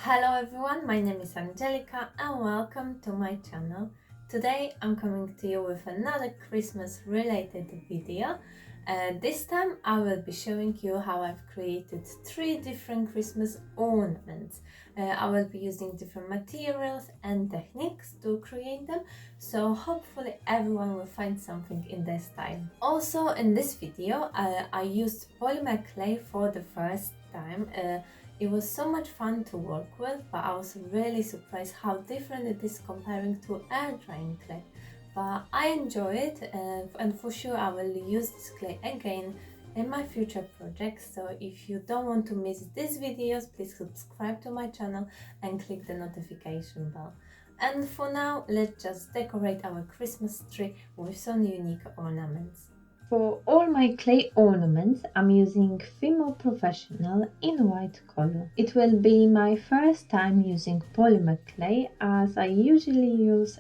Hello everyone, my name is Angelica and welcome to my channel. Today I'm coming to you with another Christmas related video. This time I will be showing you how I've created 3 different Christmas ornaments. I will be using different materials and techniques to create them, so hopefully everyone will find something in their style. Also in this video I used polymer clay for the first time. It was so much fun to work with, but I was really surprised how different it is comparing to air drying clay. But I enjoy it, and for sure I will use this clay again in my future projects. So if you don't want to miss these videos, please subscribe to my channel and click the notification bell. And for now, let's just decorate our Christmas tree with some unique ornaments. For all my clay ornaments, I'm using Fimo Professional in white color. It will be my first time using polymer clay, as I usually use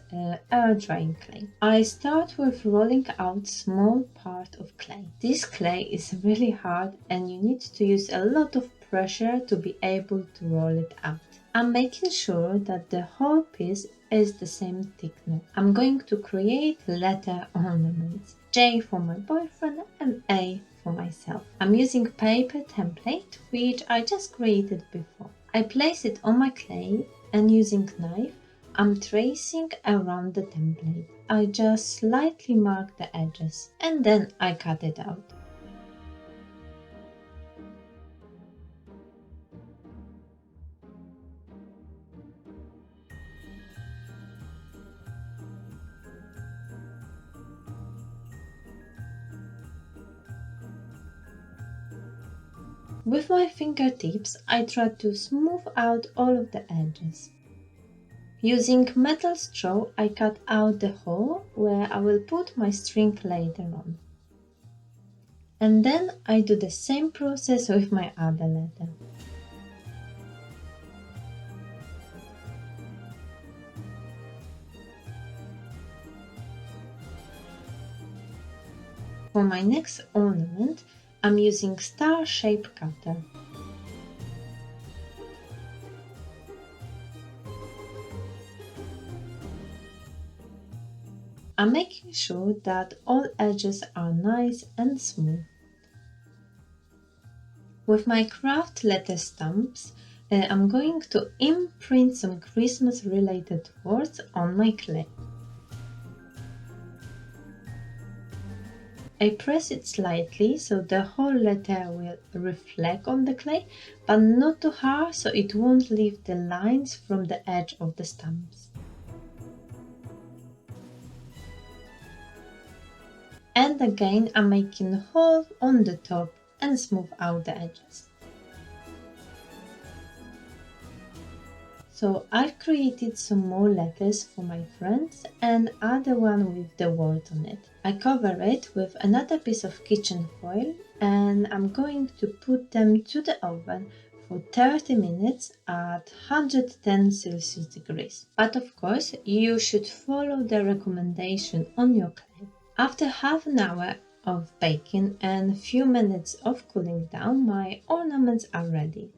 air drying clay. I start with rolling out small part of clay. This clay is really hard and you need to use a lot of pressure to be able to roll it out. I'm making sure that the whole piece is the same thickness. I'm going to create letter ornaments. J for my boyfriend and A for myself. I'm using paper template which I just created before. I place it on my clay and using knife I'm tracing around the template. I just slightly mark the edges and then I cut it out. With my fingertips, I try to smooth out all of the edges. Using metal straw, I cut out the hole where I will put my string later on. And then I do the same process with my other letter. For my next ornament, I'm using star shape cutter. I'm making sure that all edges are nice and smooth. With my craft letter stamps, I'm going to imprint some Christmas related words on my clay. I press it slightly so the whole letter will reflect on the clay, but not too hard so it won't leave the lines from the edge of the stamps. And again I'm making a hole on the top and smooth out the edges. So I've created some more letters for my friends and other one with the word on it. I cover it with another piece of kitchen foil and I'm going to put them to the oven for 30 minutes at 110 Celsius degrees. But of course you should follow the recommendation on your clay. After half an hour of baking and a few minutes of cooling down, my ornaments are ready.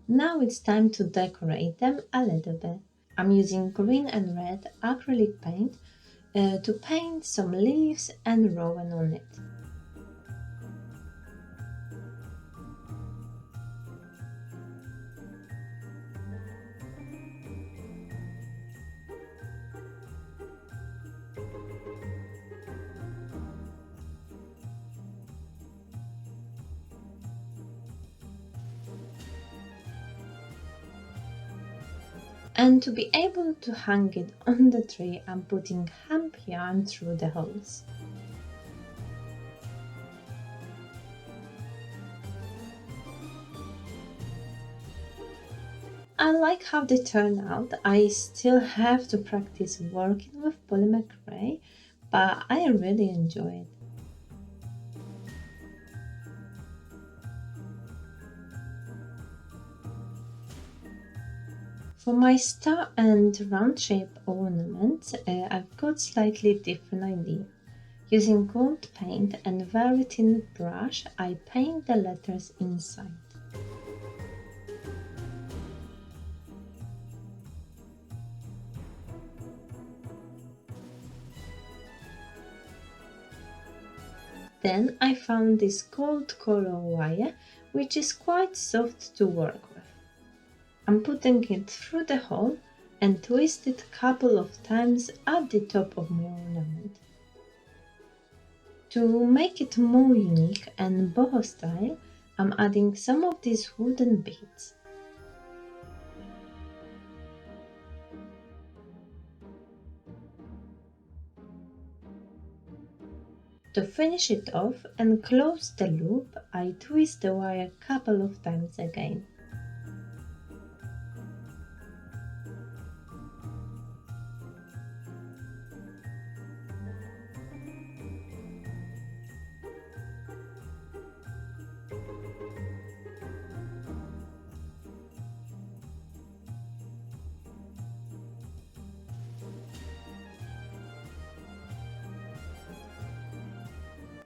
Now it's time to decorate them a little bit. I'm using green and red acrylic paint to paint some leaves and rowan on it. And to be able to hang it on the tree, I'm putting hemp yarn through the holes. I like how they turn out. I still have to practice working with polymer clay, but I really enjoy it. For my star and round shape ornaments, I've got slightly different idea. Using gold paint and very thin brush, I paint the letters inside. Then I found this gold color wire, which is quite soft to work with. I'm putting it through the hole and twist it a couple of times at the top of my ornament. To make it more unique and boho style, I'm adding some of these wooden beads. To finish it off and close the loop, I twist the wire a couple of times again.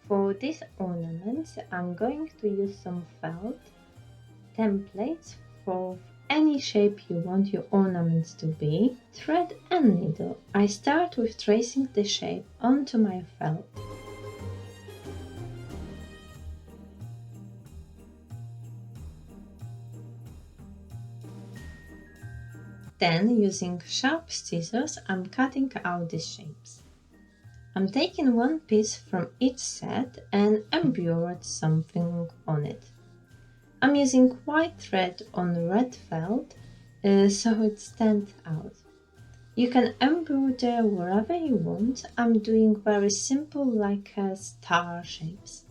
For these ornaments, I'm going to use some felt templates for any shape you want your ornaments to be, thread and needle. I start with tracing the shape onto my felt. Then, using sharp scissors, I'm cutting out the shapes. I'm taking one piece from each set and embroidered something on it. I'm using white thread on red felt so it stands out. You can embroider wherever you want. I'm doing very simple like star shapes.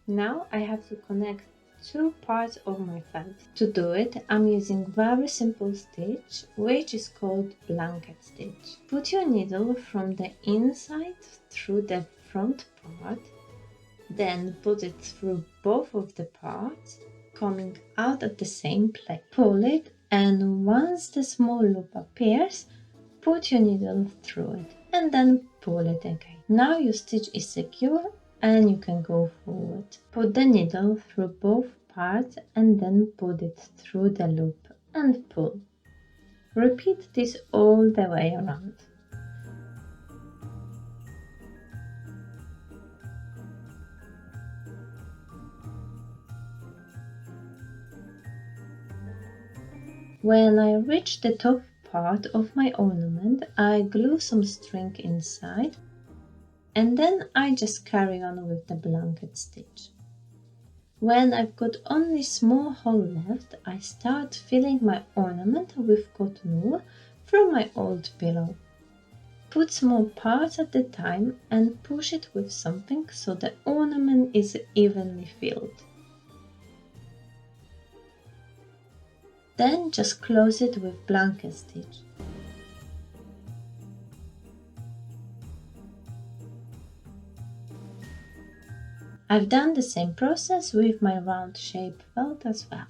Now I have to connect two parts of my felt. To do it, I'm using very simple stitch, which is called blanket stitch. Put your needle from the inside through the front part, then put it through both of the parts, coming out at the same place. Pull it, and once the small loop appears, put your needle through it, and then pull it again. Now your stitch is secure and you can go forward. Put the needle through both parts and then put it through the loop and pull. Repeat this all the way around. When I reach the top part of my ornament, I glue some string inside, and then I just carry on with the blanket stitch. When I've got only small hole left, I start filling my ornament with cotton wool from my old pillow. Put small parts at a time and push it with something so the ornament is evenly filled. Then just close it with blanket stitch. I've done the same process with my round shape felt as well.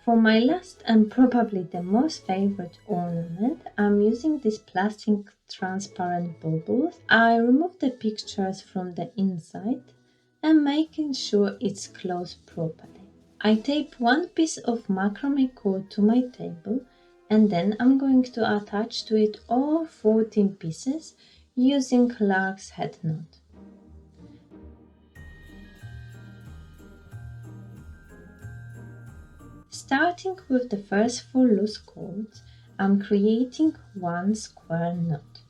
For my last and probably the most favorite ornament, I'm using these plastic transparent baubles. I remove the pictures from the inside and making sure it's closed properly. I tape one piece of macrame cord to my table and then I'm going to attach to it all 14 pieces using lark's head knot. Starting with the first 4 loose cords, I'm creating one square knot.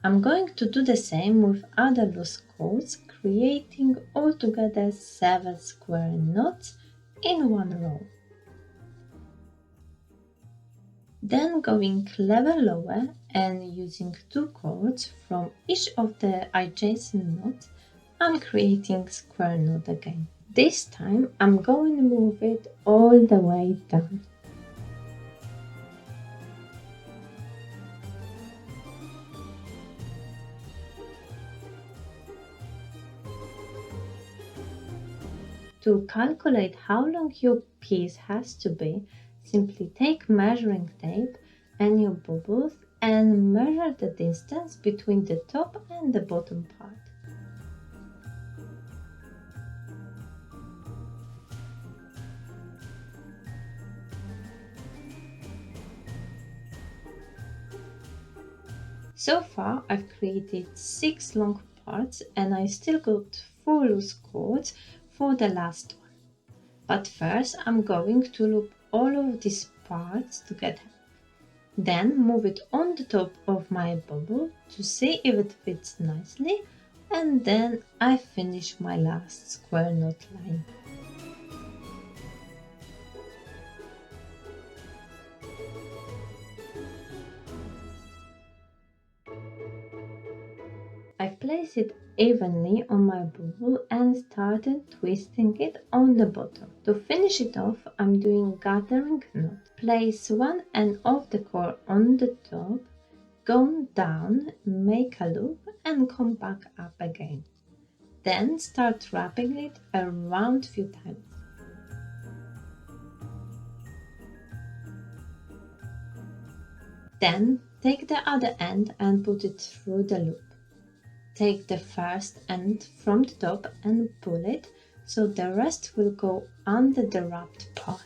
I'm going to do the same with other loose cords, creating altogether 7 square knots in one row. Then going level lower and using 2 cords from each of the adjacent knots, I'm creating square knot again. This time I'm going to move it all the way down. To calculate how long your piece has to be, simply take measuring tape and your bubbles and measure the distance between the top and the bottom part. So far I've created 6 long parts and I still got 4 loose cords for the last one. But first I'm going to loop all of these parts together. Then move it on the top of my bubble to see if it fits nicely, and then I finish my last square knot line. I've placed it evenly on my bubble and started twisting it on the bottom. To finish it off, I'm doing gathering knot. Place one end of the cord on the top, go down, make a loop and come back up again. Then start wrapping it around a few times. Then take the other end and put it through the loop. Take the first end from the top and pull it so the rest will go under the wrapped part.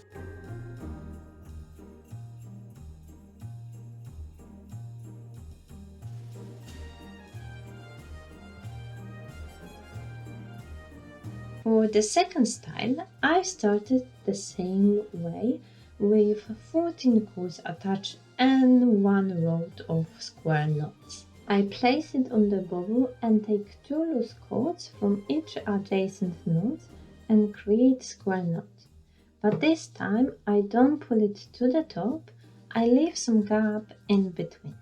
For the second style, I started the same way with 14 cords attached and one row of square knots. I place it on the bubble and take 2 loose cords from each adjacent knot and create square knot. But this time I don't pull it to the top, I leave some gap in between.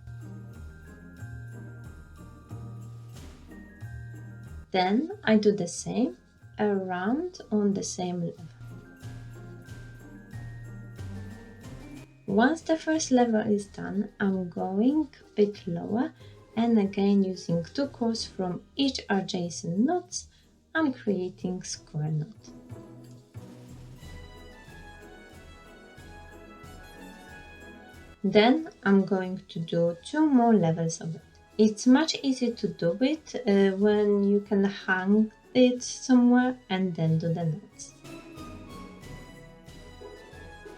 Then I do the same around on the same level. Once the first level is done, I'm going a bit lower and again using 2 cords from each adjacent knots, I'm creating square knot. Then I'm going to do 2 more levels of it. It's much easier to do it when you can hang it somewhere and then do the knots.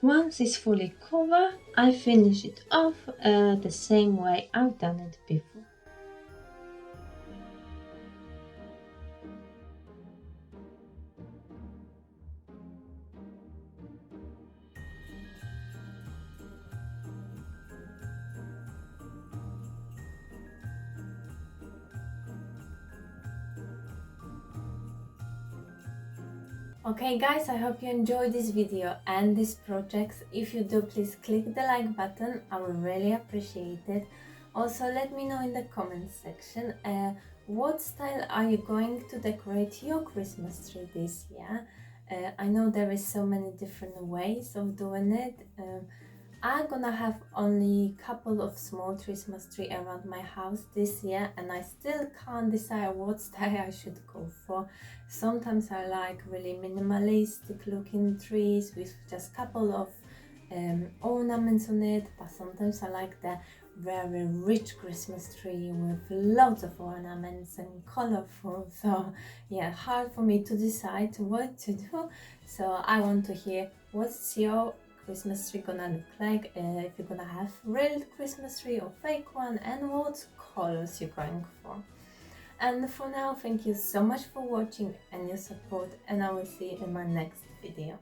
Once it's fully covered, I finish it off the same way I've done it before. Okay guys, I hope you enjoyed this video and this project. If you do, please click the like button, I would really appreciate it. Also let me know in the comments section what style are you going to decorate your Christmas tree this year. I know there is so many different ways of doing it. I'm gonna have only a couple of small Christmas tree around my house this year and I still can't decide what style I should go for. Sometimes I like really minimalistic looking trees with just a couple of ornaments on it, but sometimes I like the very rich Christmas tree with lots of ornaments and colorful. So yeah, hard for me to decide what to do. So I want to hear what's your Christmas tree gonna look like, if you're gonna have real Christmas tree or fake one, and what colors you're going for. And for now, thank you so much for watching and your support, and I will see you in my next video.